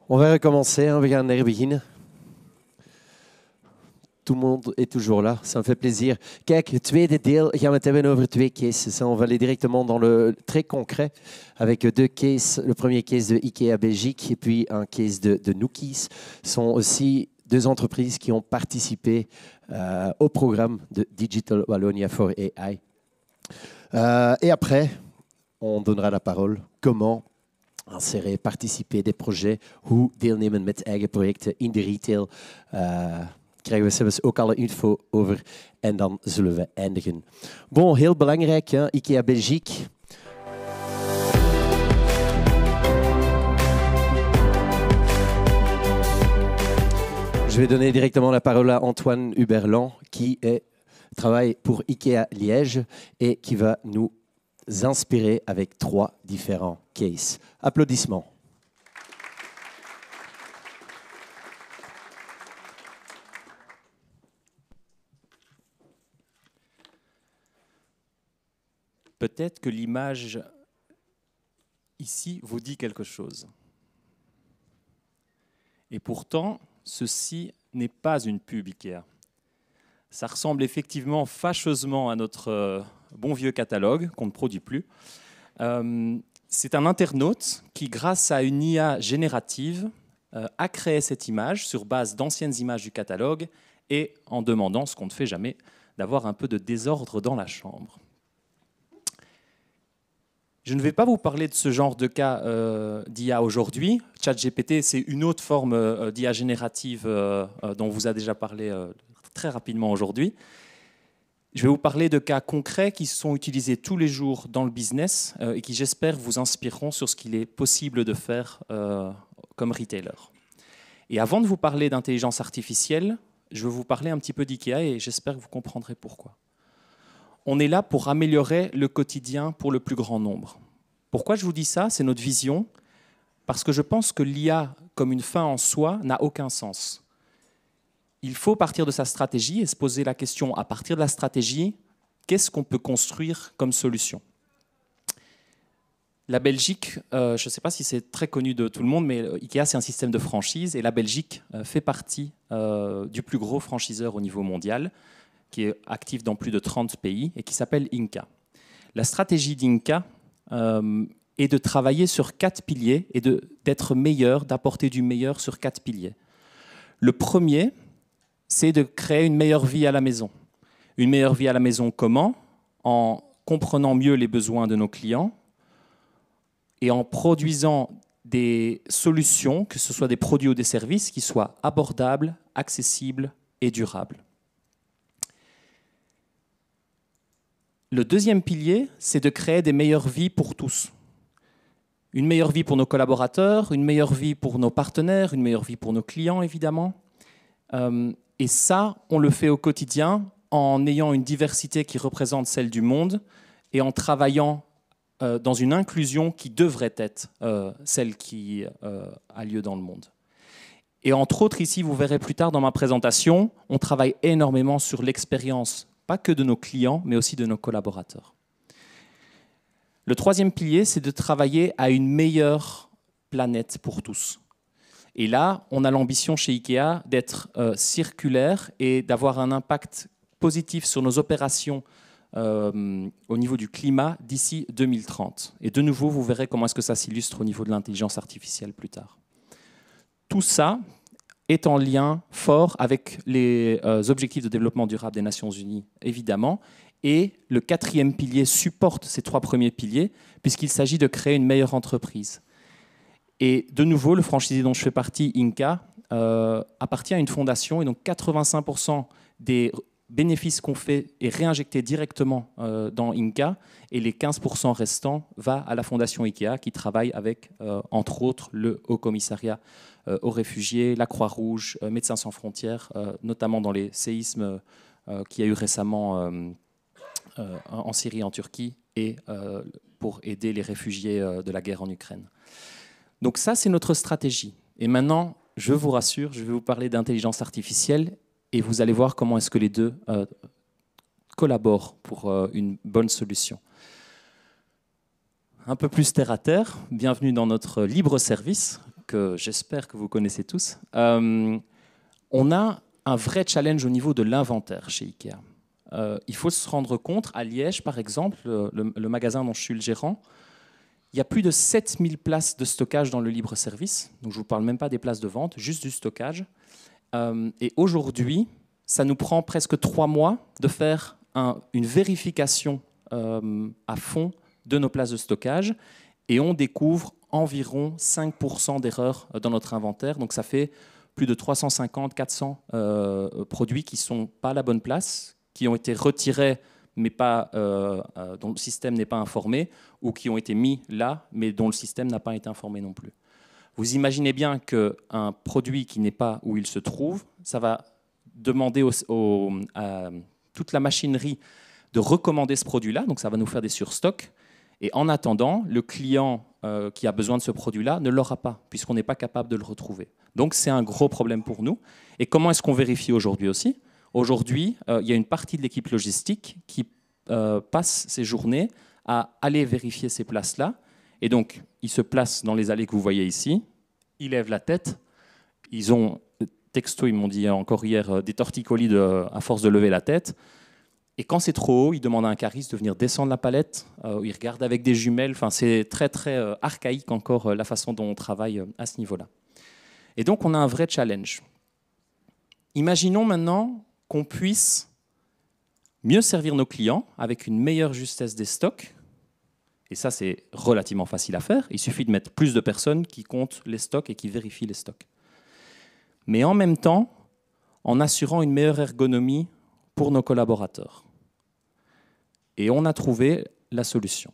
On va recommencer, we gaan er beginnen. Tout le monde est toujours là, ça me fait plaisir. Kijk, het tweede deel gaan we het hebben over 2 cases. On va aller directement dans le très concret avec 2 cases. Le premier case de IKEA Belgique et puis un case de Nookies. Ce sont aussi 2 entreprises qui ont participé au programme de Digital Wallonia for AI. Et après, on donnera la parole. Comment insérer, participer des projets, hoe deelnemen met eigen projecten in de retail. Krijgen we zelfs ook alle info over en dan zullen we eindigen. Bon, heel belangrijk, hè? IKEA Belgique. Je vais donner directement la parole à Antoine Huberland qui travaille pour IKEA Liège et qui va nous inspirer avec 3 différents cases. Applaudissements. Peut-être que l'image ici vous dit quelque chose. Et pourtant, ceci n'est pas une pub Ikea. Ça ressemble effectivement fâcheusement à notre bon vieux catalogue qu'on ne produit plus. C'est un internaute qui, grâce à une IA générative, a créé cette image sur base d'anciennes images du catalogue et en demandant, ce qu'on ne fait jamais, d'avoir un peu de désordre dans la chambre. Je ne vais pas vous parler de ce genre de cas d'IA aujourd'hui. ChatGPT, c'est une autre forme d'IA générative dont on vous a déjà parlé très rapidement aujourd'hui. Je vais vous parler de cas concrets qui sont utilisés tous les jours dans le business et qui, j'espère, vous inspireront sur ce qu'il est possible de faire comme retailer. Et avant de vous parler d'intelligence artificielle, je vais vous parler un petit peu d'IKEA et j'espère que vous comprendrez pourquoi. On est là pour améliorer le quotidien pour le plus grand nombre. Pourquoi je vous dis ça? C'est notre vision, parce que je pense que l'IA comme une fin en soi n'a aucun sens. Il faut partir de sa stratégie et se poser la question, à partir de la stratégie, qu'est-ce qu'on peut construire comme solution? La Belgique, je ne sais pas si c'est très connu de tout le monde, mais IKEA, c'est un système de franchise, et la Belgique fait partie du plus gros franchiseur au niveau mondial, qui est actif dans plus de 30 pays et qui s'appelle Inca. La stratégie d'Inca est de travailler sur 4 piliers et d'être meilleur, d'apporter du meilleur sur 4 piliers. Le premier, c'est de créer une meilleure vie à la maison. Une meilleure vie à la maison comment? En comprenant mieux les besoins de nos clients et en produisant des solutions, que ce soit des produits ou des services, qui soient abordables, accessibles et durables. Le deuxième pilier, c'est de créer des meilleures vies pour tous. Une meilleure vie pour nos collaborateurs, une meilleure vie pour nos partenaires, une meilleure vie pour nos clients, évidemment. Et ça, on le fait au quotidien en ayant une diversité qui représente celle du monde et en travaillant dans une inclusion qui devrait être celle qui a lieu dans le monde. Et entre autres, ici, vous verrez plus tard dans ma présentation, on travaille énormément sur l'expérience pas que de nos clients, mais aussi de nos collaborateurs. Le troisième pilier, c'est de travailler à une meilleure planète pour tous. Et là, on a l'ambition chez IKEA d'être circulaire et d'avoir un impact positif sur nos opérations au niveau du climat d'ici 2030. Et de nouveau, vous verrez comment est-ce que ça s'illustre au niveau de l'intelligence artificielle plus tard. Tout ça est en lien fort avec les objectifs de développement durable des Nations Unies, évidemment. Et le 4e pilier supporte ces 3 premiers piliers, puisqu'il s'agit de créer une meilleure entreprise. Et de nouveau, le franchisé dont je fais partie, Inca, appartient à une fondation, et donc 85% des bénéfices qu'on fait est réinjecté directement dans Inca, et les 15% restants va à la fondation IKEA, qui travaille avec, entre autres, le Haut Commissariat aux réfugiés, la Croix-Rouge, Médecins sans frontières, notamment dans les séismes qu'il y a eu récemment en Syrie et en Turquie, et pour aider les réfugiés de la guerre en Ukraine. Donc ça, c'est notre stratégie. Et maintenant, je vous rassure, je vais vous parler d'intelligence artificielle, et vous allez voir comment est-ce que les deux collaborent pour une bonne solution. Un peu plus terre à terre, bienvenue dans notre libre service, que j'espère que vous connaissez tous, on a un vrai challenge au niveau de l'inventaire chez Ikea. Il faut se rendre compte, à Liège par exemple, le magasin dont je suis le gérant, il y a plus de 7000 places de stockage dans le libre-service. Donc je ne vous parle même pas des places de vente, juste du stockage. Et aujourd'hui, ça nous prend presque 3 mois de faire une vérification à fond de nos places de stockage. Et on découvre environ 5% d'erreurs dans notre inventaire. Donc ça fait plus de 350-400 produits qui ne sont pas à la bonne place, qui ont été retirés mais pas, dont le système n'est pas informé, ou qui ont été mis là, mais dont le système n'a pas été informé non plus. Vous imaginez bien qu'un produit qui n'est pas où il se trouve, ça va demander à toute la machinerie de recommander ce produit-là, donc ça va nous faire des surstocks. Et en attendant, le client qui a besoin de ce produit-là ne l'aura pas, puisqu'on n'est pas capable de le retrouver. Donc c'est un gros problème pour nous. Et comment est-ce qu'on vérifie aujourd'hui aussi ? Aujourd'hui, il y a une partie de l'équipe logistique qui passe ses journées à aller vérifier ces places-là. Et donc, ils se placent dans les allées que vous voyez ici. Ils lèvent la tête. Ils ont, texto, ils m'ont dit encore hier, des torticolis à force de lever la tête. Et quand c'est trop haut, ils demandent à un cariste de venir descendre la palette. Ils regardent avec des jumelles. Enfin, c'est très, très archaïque encore la façon dont on travaille à ce niveau-là. Et donc, on a un vrai challenge. Imaginons maintenant qu'on puisse mieux servir nos clients avec une meilleure justesse des stocks. Et ça, c'est relativement facile à faire. Il suffit de mettre plus de personnes qui comptent les stocks et qui vérifient les stocks. Mais en même temps, en assurant une meilleure ergonomie pour nos collaborateurs. Et on a trouvé la solution.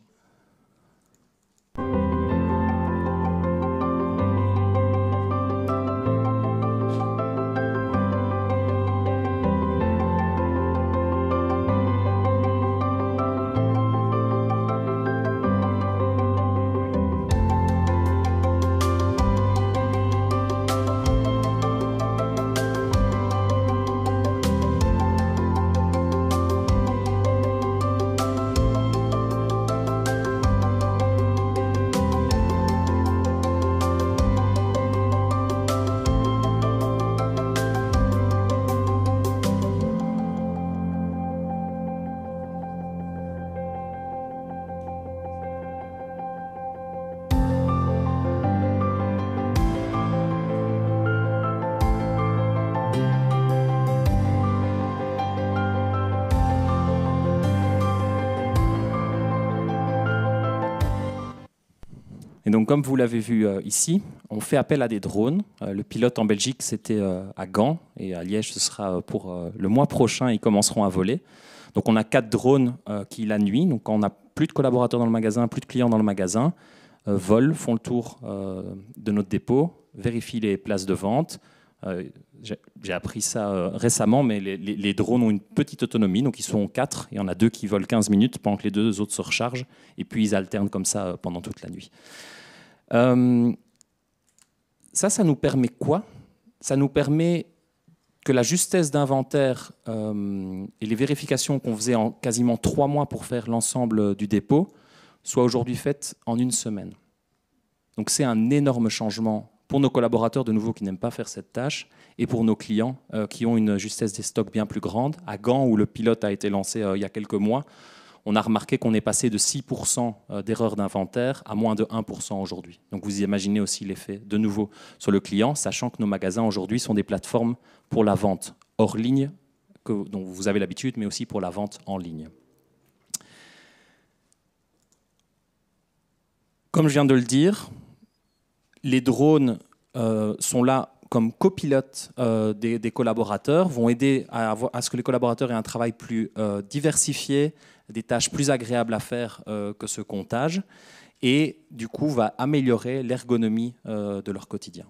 Et donc, comme vous l'avez vu ici, on fait appel à des drones. Le pilote en Belgique, c'était à Gand, et à Liège, ce sera pour le mois prochain, ils commenceront à voler. Donc, on a 4 drones qui, la nuit, donc quand on n'a plus de collaborateurs dans le magasin, plus de clients dans le magasin, volent, font le tour de notre dépôt, vérifient les places de vente. J'ai appris ça récemment, mais les drones ont une petite autonomie, donc ils sont 4, il y en a 2 qui volent 15 minutes pendant que les 2 autres se rechargent, et puis ils alternent comme ça pendant toute la nuit. Ça nous permet quoi? Ça nous permet que la justesse d'inventaire et les vérifications qu'on faisait en quasiment 3 mois pour faire l'ensemble du dépôt soient aujourd'hui faites en 1 semaine. Donc c'est un énorme changement pour nos collaborateurs, de nouveau, qui n'aiment pas faire cette tâche, et pour nos clients qui ont une justesse des stocks bien plus grande. À Gand, où le pilote a été lancé il y a quelques mois, on a remarqué qu'on est passé de 6% d'erreurs d'inventaire à moins de 1% aujourd'hui. Donc vous imaginez aussi l'effet, de nouveau, sur le client, sachant que nos magasins aujourd'hui sont des plateformes pour la vente hors ligne, dont vous avez l'habitude, mais aussi pour la vente en ligne. Comme je viens de le dire, les drones sont là comme copilotes des collaborateurs, vont aider à ce que les collaborateurs aient un travail plus diversifié, des tâches plus agréables à faire que ce comptage, et du coup va améliorer l'ergonomie de leur quotidien.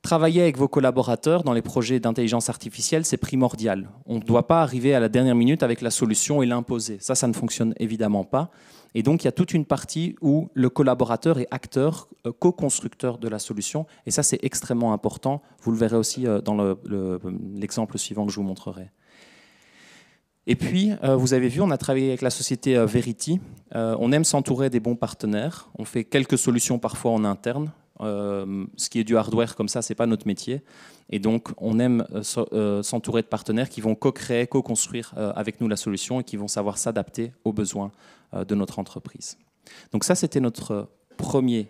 Travailler avec vos collaborateurs dans les projets d'intelligence artificielle, c'est primordial. On ne doit pas arriver à la dernière minute avec la solution et l'imposer. Ça ne fonctionne évidemment pas. Et donc, il y a toute une partie où le collaborateur est acteur, co-constructeur de la solution. Et ça, c'est extrêmement important. Vous le verrez aussi dans l'exemple suivant que je vous montrerai. Et puis, vous avez vu, on a travaillé avec la société Verity. On aime s'entourer des bons partenaires. On fait quelques solutions parfois en interne. Ce qui est du hardware comme ça, ce n'est pas notre métier. Et donc, on aime s'entourer de partenaires qui vont co-créer, co-construire avec nous la solution et qui vont savoir s'adapter aux besoins de notre entreprise. Donc ça, c'était notre premier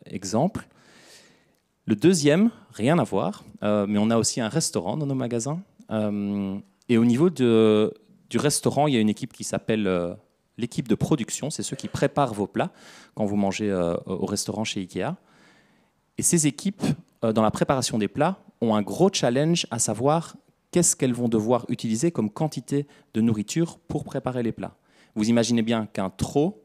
exemple. Le deuxième, rien à voir, mais on a aussi un restaurant dans nos magasins. Et au niveau du restaurant, il y a une équipe qui s'appelle l'équipe de production. C'est ceux qui préparent vos plats quand vous mangez au restaurant chez Ikea. Et ces équipes, dans la préparation des plats, ont un gros challenge à savoir qu'est-ce qu'elles vont devoir utiliser comme quantité de nourriture pour préparer les plats. Vous imaginez bien qu'un trop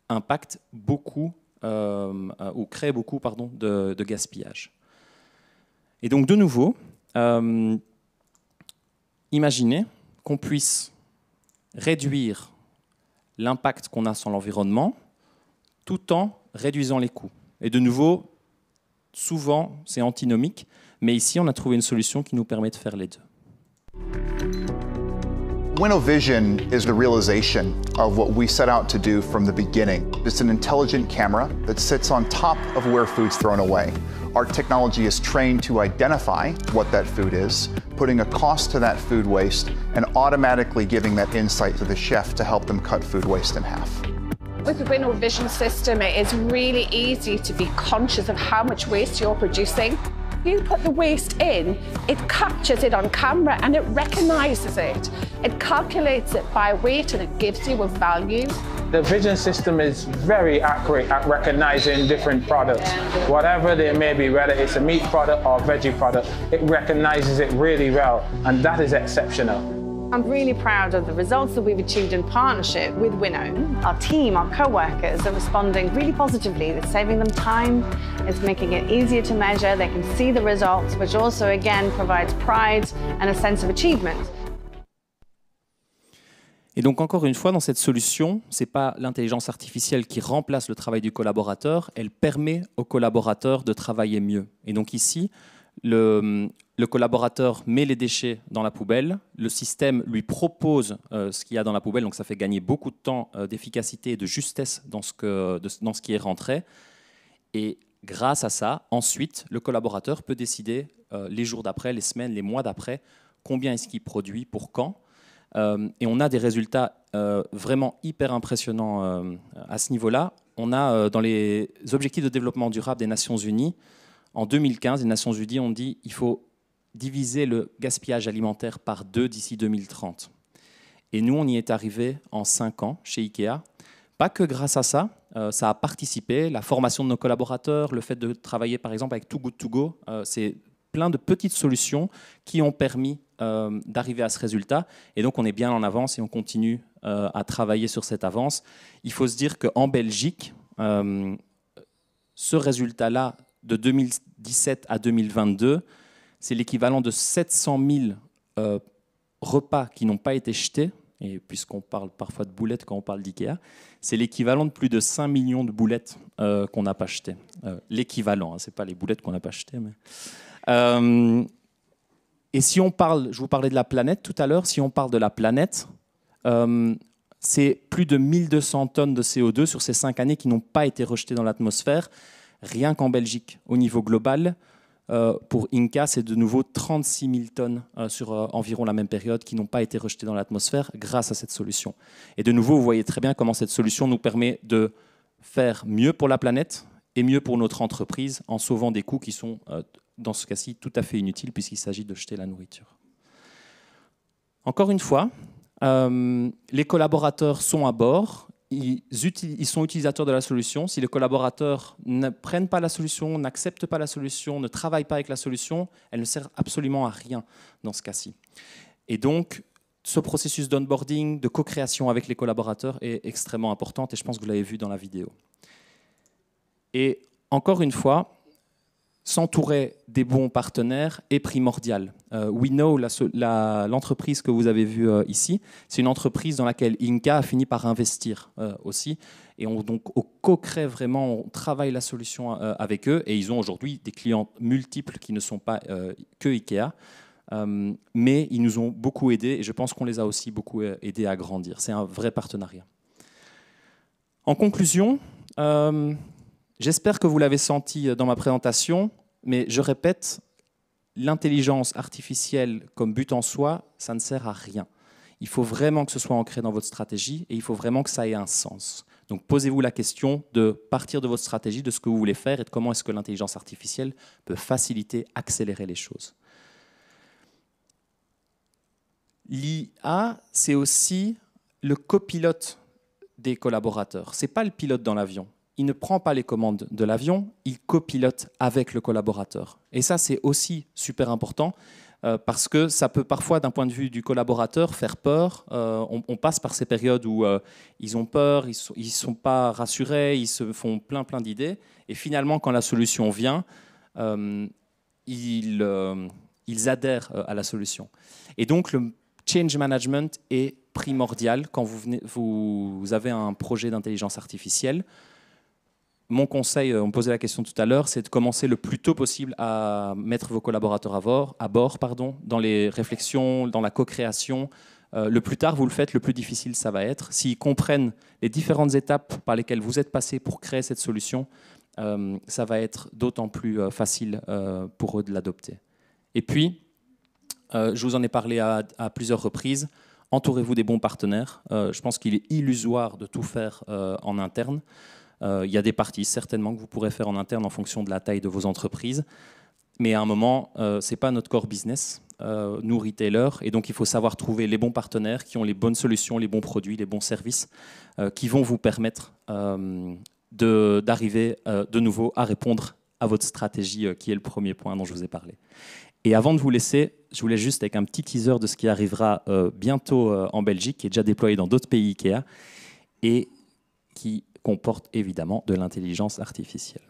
impacte beaucoup, ou crée beaucoup de gaspillage. Et donc, de nouveau, imaginez qu'on puisse réduire l'impact qu'on a sur l'environnement tout en réduisant les coûts. Et de nouveau, souvent, c'est antinomique, mais ici, on a trouvé une solution qui nous permet de faire les deux. Winnovision is the realization of what we set out to do from the beginning. It's an intelligent camera that sits on top of where food's thrown away. Our technology is trained to identify what that food is, putting a cost to that food waste, and automatically giving that insight to the chef to help them cut food waste in half. With the Winnovision system, it is really easy to be conscious of how much waste you're producing. You put the waste in, it captures it on camera and it recognises it. It calculates it by weight and it gives you a value. The vision system is very accurate at recognizing different products. Whatever they may be, whether it's a meat product or a veggie product, it recognizes it really well, and that is exceptional. I'm really proud of the results that we've achieved in partnership with Winnow. Our team, our co-workers are responding really positively. It's saving them time, it's making it easier to measure, they can see the results, which also again provides pride and a sense of achievement. Et donc encore une fois, dans cette solution, ce n'est pas l'intelligence artificielle qui remplace le travail du collaborateur, elle permet au collaborateur de travailler mieux. Et donc ici, le collaborateur met les déchets dans la poubelle, le système lui propose ce qu'il y a dans la poubelle, donc ça fait gagner beaucoup de temps, d'efficacité et de justesse dans ce qui est rentré. Et grâce à ça, ensuite, le collaborateur peut décider les jours d'après, les semaines, les mois d'après, combien est-ce qu'il produit, pour quand. Et on a des résultats vraiment hyper impressionnants à ce niveau-là. On a dans les objectifs de développement durable des Nations Unies, en 2015, les Nations Unies ont dit qu'il faut diviser le gaspillage alimentaire par 2 d'ici 2030. Et nous, on y est arrivé en 5 ans chez Ikea. Pas que grâce à ça, ça a participé, la formation de nos collaborateurs, le fait de travailler par exemple avec Too Good To Go, c'est plein de petites solutions qui ont permis d'arriver à ce résultat. Et donc, on est bien en avance et on continue à travailler sur cette avance. Il faut se dire qu'en Belgique, ce résultat-là, de 2017 à 2022, c'est l'équivalent de 700 000 repas qui n'ont pas été jetés. Et puisqu'on parle parfois de boulettes quand on parle d'IKEA, c'est l'équivalent de plus de 5 millions de boulettes qu'on n'a pas jetées. L'équivalent, hein, ce n'est pas les boulettes qu'on n'a pas jetées. Mais... et si on parle, je vous parlais de la planète tout à l'heure, si on parle de la planète, c'est plus de 1200 tonnes de CO2 sur ces 5 années qui n'ont pas été rejetées dans l'atmosphère. Rien qu'en Belgique, au niveau global, pour Inca, c'est de nouveau 36 000 tonnes sur environ la même période qui n'ont pas été rejetées dans l'atmosphère grâce à cette solution. Et de nouveau, vous voyez très bien comment cette solution nous permet de faire mieux pour la planète et mieux pour notre entreprise en sauvant des coûts qui sont, dans ce cas-ci, tout à fait inutiles puisqu'il s'agit de jeter la nourriture. Encore une fois, les collaborateurs sont à bord. Ils sont utilisateurs de la solution. Si les collaborateurs ne prennent pas la solution, n'acceptent pas la solution, ne travaillent pas avec la solution, elle ne sert absolument à rien dans ce cas-ci. Et donc, ce processus d'onboarding, de co-création avec les collaborateurs est extrêmement important et je pense que vous l'avez vu dans la vidéo. Et encore une fois, s'entourer des bons partenaires est primordial. Winnow, l'entreprise que vous avez vue ici, c'est une entreprise dans laquelle Inca a fini par investir aussi. Et on co-crée vraiment, on travaille la solution avec eux. Et ils ont aujourd'hui des clients multiples qui ne sont pas que Ikea. mais ils nous ont beaucoup aidés et je pense qu'on les a aussi beaucoup aidés à grandir. C'est un vrai partenariat. En conclusion, j'espère que vous l'avez senti dans ma présentation, mais je répète, l'intelligence artificielle comme but en soi, ça ne sert à rien. Il faut vraiment que ce soit ancré dans votre stratégie et il faut vraiment que ça ait un sens. Donc posez-vous la question de partir de votre stratégie, de ce que vous voulez faire et de comment est-ce que l'intelligence artificielle peut faciliter, accélérer les choses. L'IA, c'est aussi le copilote des collaborateurs. Ce n'est pas le pilote dans l'avion. Il ne prend pas les commandes de l'avion, il copilote avec le collaborateur. Et ça, c'est aussi super important parce que ça peut parfois, d'un point de vue du collaborateur, faire peur. On passe par ces périodes où ils ont peur, ils ne sont pas rassurés, ils se font plein d'idées. Et finalement, quand la solution vient, ils adhèrent à la solution. Et donc, le change management est primordial quand vous avez un projet d'intelligence artificielle. Mon conseil, on me posait la question tout à l'heure, c'est de commencer le plus tôt possible à mettre vos collaborateurs à bord, dans les réflexions, dans la co-création. Le plus tard vous le faites, le plus difficile ça va être. S'ils comprennent les différentes étapes par lesquelles vous êtes passé pour créer cette solution, ça va être d'autant plus facile pour eux de l'adopter. Et puis, je vous en ai parlé à plusieurs reprises, entourez-vous des bons partenaires. Je pense qu'il est illusoire de tout faire en interne. Il y a des parties certainement que vous pourrez faire en interne en fonction de la taille de vos entreprises. Mais à un moment, ce n'est pas notre core business, nous retailers. Et donc, il faut savoir trouver les bons partenaires qui ont les bonnes solutions, les bons produits, les bons services qui vont vous permettre d'arriver de nouveau à répondre à votre stratégie qui est le premier point dont je vous ai parlé. Et avant de vous laisser, je voulais juste avec un petit teaser de ce qui arrivera bientôt en Belgique, qui est déjà déployé dans d'autres pays IKEA et qui comporte évidemment de l'intelligence artificielle.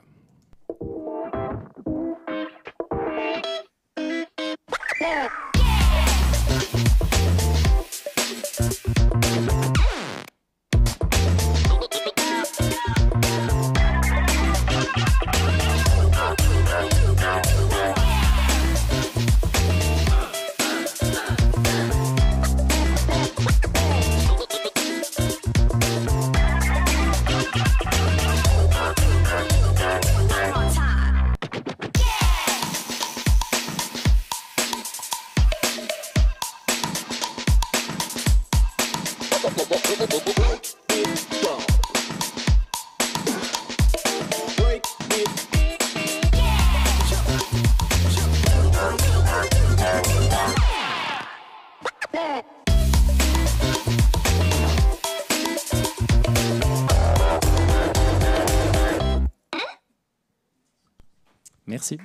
Merci.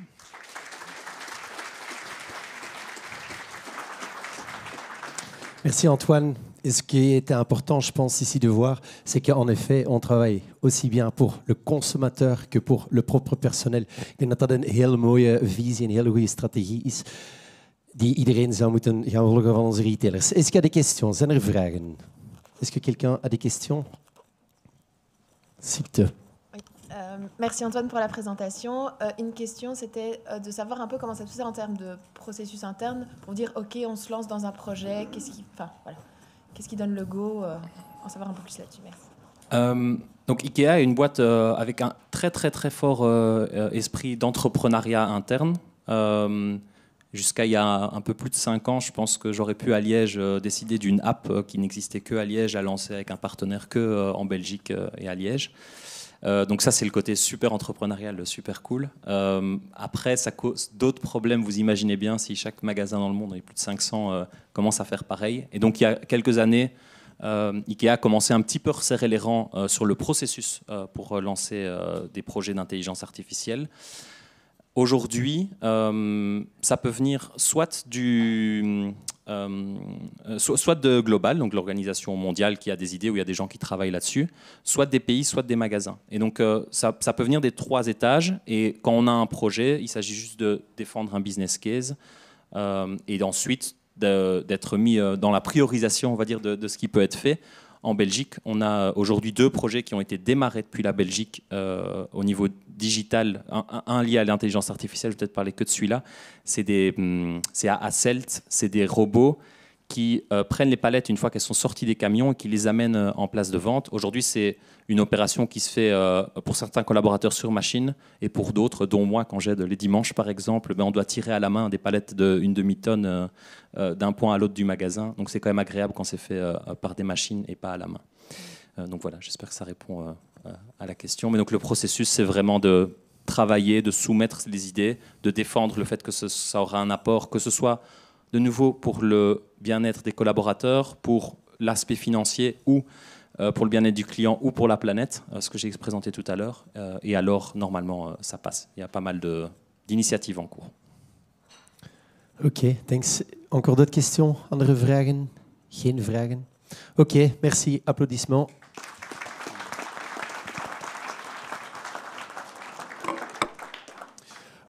Merci Antoine. Et ce qui était important, je pense, ici de voir, c'est qu'en effet, on travaille aussi bien pour le consommateur que pour le propre personnel. Ik denk dat dat een heel mooie visie, een hele goede strategie is, die iedereen zou moeten gaan volgen van onze retailers. Est-ce qu'il y a des questions? Zijn er vragen? Est-ce que quelqu'un a des questions? S'il te plaît. Merci Antoine pour la présentation. Une question, c'était de savoir un peu comment ça se faisait en termes de processus interne pour dire ok, on se lance dans un projet, qu'est-ce qui donne le go, en savoir un peu plus là-dessus. Merci. Donc IKEA est une boîte avec un très fort esprit d'entrepreneuriat interne. Jusqu'à il y a un peu plus de 5 ans, je pense que j'aurais pu à Liège décider d'une app qui n'existait que à Liège, à lancer avec un partenaire que en Belgique et à Liège. Donc ça, c'est le côté super entrepreneurial, super cool. Après, ça cause d'autres problèmes. Vous imaginez bien, si chaque magasin dans le monde, il y a plus de 500, commence à faire pareil. Et donc, il y a quelques années, IKEA a commencé un petit peu resserrer les rangs sur le processus pour lancer des projets d'intelligence artificielle. Aujourd'hui, ça peut venir soit de global, donc l'organisation mondiale qui a des idées où il y a des gens qui travaillent là-dessus, soit des pays, soit des magasins. Et donc ça peut venir des 3 étages. Et quand on a un projet, il s'agit juste de défendre un business case et ensuite d'être mis dans la priorisation, on va dire, de ce qui peut être fait en Belgique. On a aujourd'hui 2 projets qui ont été démarrés depuis la Belgique au niveau digital. Un lié à l'intelligence artificielle, je vais peut-être parler que de celui-là. C'est à Asselt, c'est des robots qui prennent les palettes une fois qu'elles sont sorties des camions et qui les amènent en place de vente. Aujourd'hui, c'est une opération qui se fait pour certains collaborateurs sur machine et pour d'autres, dont moi, quand j'aide les dimanches par exemple, on doit tirer à la main des palettes d'une demi-tonne d'un point à l'autre du magasin. Donc c'est quand même agréable quand c'est fait par des machines et pas à la main. Donc voilà, j'espère que ça répond à la question. Mais donc le processus, c'est vraiment de travailler, de soumettre les idées, de défendre le fait que ça aura un apport, que ce soit de nouveau pour le bien-être des collaborateurs, pour l'aspect financier ou pour le bien-être du client ou pour la planète, ce que j'ai présenté tout à l'heure. Et alors, normalement, ça passe. Il y a pas mal d'initiatives en cours. Ok, thanks. Encore d'autres questions? Andere vragen? Geen vragen? Ok, merci. Applaudissements.